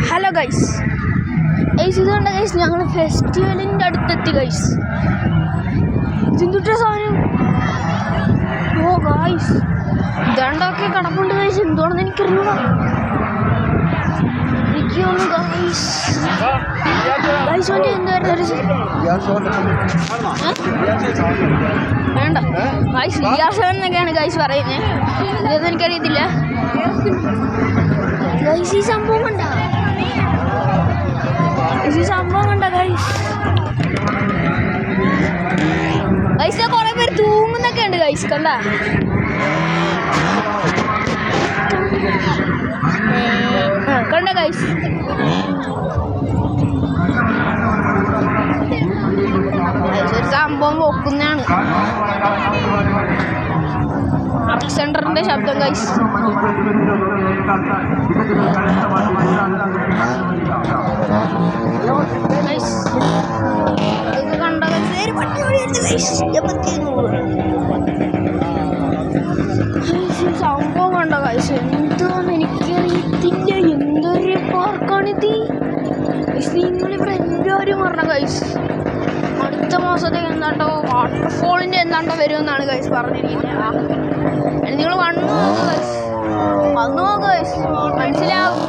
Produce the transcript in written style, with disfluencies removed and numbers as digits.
Hello guys, ഇതുകൊണ്ട് guys ഞങ്ങൾ ഫെസ്റ്റിവലിൻ്റെ അടുത്തെത്തി ഗൈസ്. ഇതെന്തുട്ട സാധനം? ഓ ഗൈസ്, ഇതാണ്ടൊക്കെ കിടപ്പുണ്ട് ഗൈസ്. എന്തുവാണെന്ന് എനിക്കറിഞ്ഞൂടാ. ഗൈസ് വേണ്ടി വേണ്ട ഗൈസ്, ER7 എന്നൊക്കെയാണ് ഗൈസ് പറയുന്നത്. ഇതൊന്നും എനിക്കറിയത്തില്ല ഗൈസ്. ഈ സംഭവം കണ്ട ഗൈസ്. ഗൈസ് കുറെ പേര് തൂങ്ങുന്നൊക്കെ ഉണ്ട് ഗൈസ്. കണ്ട കണ്ട ഗൈസ്. ഒരു സംഭവം പൊക്കുന്നതാണ്. സെന്ററിന്റെ ശബ്ദം ഗൈസ്. കണ്ട സംഭവം കണ്ട ഗൈസ്. എന്താന്ന് എനിക്കറിയത്തില്ല. എന്തൊരു പാർക്കാണിത്. നിങ്ങളിവിടെ എല്ലാവരും പറഞ്ഞ ഗൈസ് അടുത്ത മാസത്തേക്ക് എന്താണ്ടോ വാട്ടർഫോളിൻ്റെ എന്താണ്ടോ വരുമെന്നാണ് ഗൈസ് പറഞ്ഞിരിക്കുന്നത്. നിങ്ങൾ വന്നു നോക്ക് ഗൈസ്, മനസ്സിലാവും.